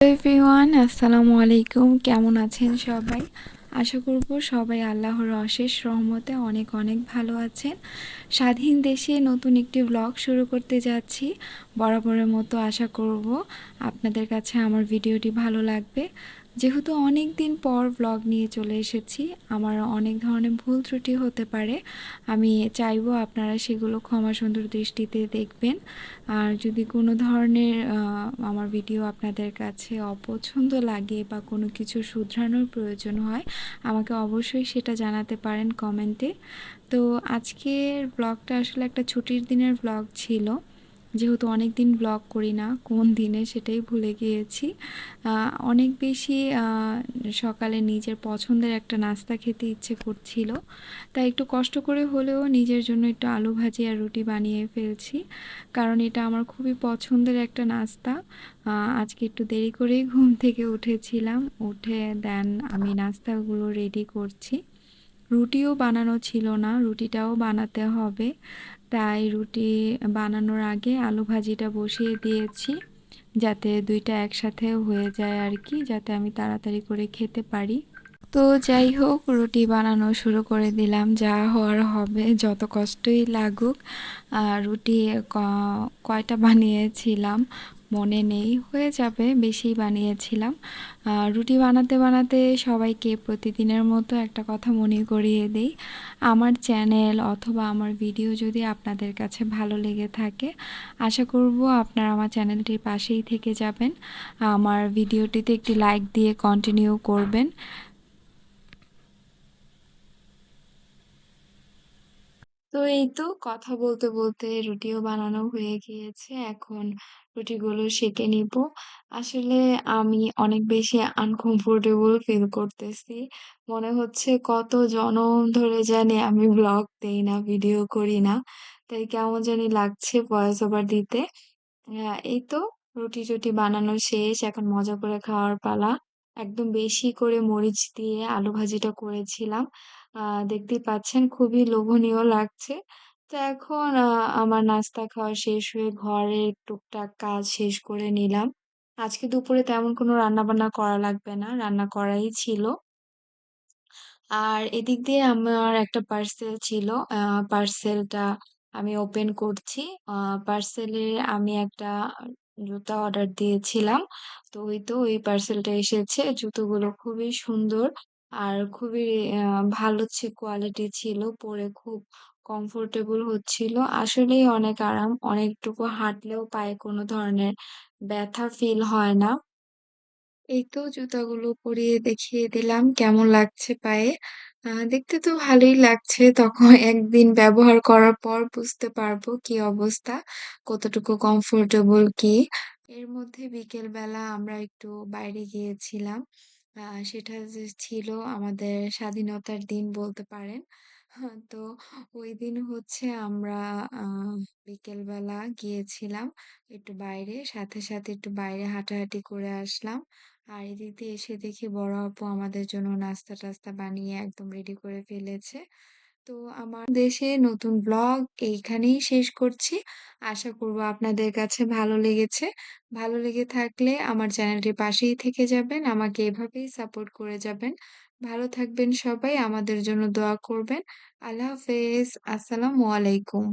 Everyone আসসালামু আলাইকুম। কেমন আছেন সবাই? আশা করব সবাই আল্লাহর অশেষ রহমতে অনেক অনেক ভালো আছেন। স্বাধীন দেশে নতুন একটি ব্লগ শুরু করতে যাচ্ছি। বরাবরের মতো আশা করব আপনাদের কাছে আমার ভিডিওটি ভালো লাগবে। যেহেতু অনেক দিন পর ব্লগ নিয়ে চলে এসেছি, আমার অনেক ধরনের ভুল ত্রুটি হতে পারে। আমি চাইবো আপনারা সেগুলো ক্ষমা সুন্দর দৃষ্টিতে দেখবেন। আর যদি কোনো ধরনের আমার ভিডিও আপনাদের কাছে অপছন্দ লাগে বা কোনো কিছু শুধরানোর প্রয়োজন হয়, আমাকে অবশ্যই সেটা জানাতে পারেন কমেন্টে। তো আজকের ব্লগটা আসলে একটা ছুটির দিনের ব্লগ ছিল। যেহেতু অনেক দিন ব্লগ করি না, কোন দিনে সেটাই ভুলে গিয়েছি। অনেক বেশি সকালে নিজের পছন্দের একটা নাস্তা খেতে ইচ্ছে করছিল, তাই একটু কষ্ট করে হলেও নিজের জন্য একটু আলু ভাজি আর রুটি বানিয়ে ফেলছি, কারণ এটা আমার খুবই পছন্দের একটা নাস্তা। আজকে একটু দেরি করেই ঘুম থেকে উঠেছিলাম, উঠে দেন আমি নাস্তাগুলো রেডি করছি। রুটিও বানানো ছিল না, রুটিটাও বানাতে হবে, তাই রুটি বানানোর আগে আলু ভাজিটা বসিয়ে দিয়েছি, যাতে দুইটা একসাথে হয়ে যায় আর কি, যাতে আমি তাড়াতাড়ি করে খেতে পারি। তো যাই হোক, রুটি বানানো শুরু করে দিলাম, যা হওয়ার হবে, যত কষ্টই লাগুক। রুটি কয়টা বানিয়েছিলাম মনে নেই, হয়ে যাবে, বেশি বানিয়েছিলাম। রুটি বানাতে বানাতে সবাইকে প্রতিদিনের মতো একটা কথা মনে করিয়ে দিই। আমার চ্যানেল অথবা আমার ভিডিও যদি আপনাদের কাছে ভালো লেগে থাকে, আশা করব আপনারা আমার চ্যানেলটির পাশেই থেকে যাবেন, আমার ভিডিওটিতে একটি লাইক দিয়ে কন্টিনিউ করবেন। তো এই তো কথা বলতে বলতে রুটিও বানানো হয়ে গিয়েছে। এখন রুটিগুলো সেঁকে নিব। আসলে আমি অনেক বেশি আনকমফোর্টেবল ফিল করতেছি। মনে হচ্ছে কত জনম ধরে জানি আমি ব্লগ দেই না, ভিডিও করি না। তাই কেমন জানি লাগছে ভয়েস ওভার দিতে। এই তো রুটি-টুটি বানানো শেষ। এখন মজা করে খাওয়ার পালা। একদম বেশি করে মরিচ দিয়ে আলু ভাজিটা করেছিলাম। আ দেখতেই পাচ্ছেন খুবই লোভনীয় লাগছে। তো এখন আমার নাস্তা খাওয়া শেষ হয়ে ঘরের টুকটাক কাজ শেষ করে নিলাম। আজকে দুপুরে তেমন কোনো রান্নাবান্না করা লাগবে না। রান্না করাই ছিল। আর এদিক দিয়ে আমার একটা পার্সেল ছিল। আ পার্সেলটা আমি ওপেন করছি। আ পার্সেলে আমি একটা জুতা অর্ডার দিয়েছিলাম। তো ওই তো ওই পার্সেলটা এসেছে। জুতোগুলো খুবই সুন্দর আর খুবই আ ভালো কোয়ালিটি ছিল। পরে খুব কমফোর্টেবল হচ্ছিল। আসলেই অনেক আরাম। অনেকটুকু হাঁটলেও পায়ে কোনো ধরনের ব্যথা ফিল হয় না। এই তো জুতাগুলো পরিয়ে দেখিয়ে দিলাম কেমন লাগছে পায়ে। দেখতে তো ভালোই লাগছে। তখন একদিন ব্যবহার করার পর বুঝতে পারবো কি অবস্থা, কতটুকু কমফোর্টেবল কি। এর মধ্যে বিকেল বেলা আমরা একটু বাইরে গিয়েছিলাম। আ সেটা যে ছিল আমাদের স্বাধীনতার দিন বলতে পারেন। তো ঐদিন হচ্ছে আমরা আ বিকেল বেলা গিয়েছিলাম একটু বাইরে। সাথে, সাথে একটু বাইরে হাঁটাহাঁটি করে আসলাম। আর এদিক দিয়ে এসে দেখি বড় আপু আমাদের জন্য নাস্তা-টাস্তা বানিয়ে একদম রেডি করে ফেলেছে। তো আমার দেশে নতুন ব্লগ এইখানেই শেষ করছি। আশা করব আপনাদের কাছে ভালো লেগেছে। ভালো লেগে থাকলে আমার চ্যানেলটির পাশেই থেকে যাবেন। আমাকে এভাবেই সাপোর্ট করে যাবেন। ভালো থাকবেন সবাই। আমাদের জন্য দোয়া করবেন। আল্লাহ হাফেজ। আসসালামু আলাইকুম।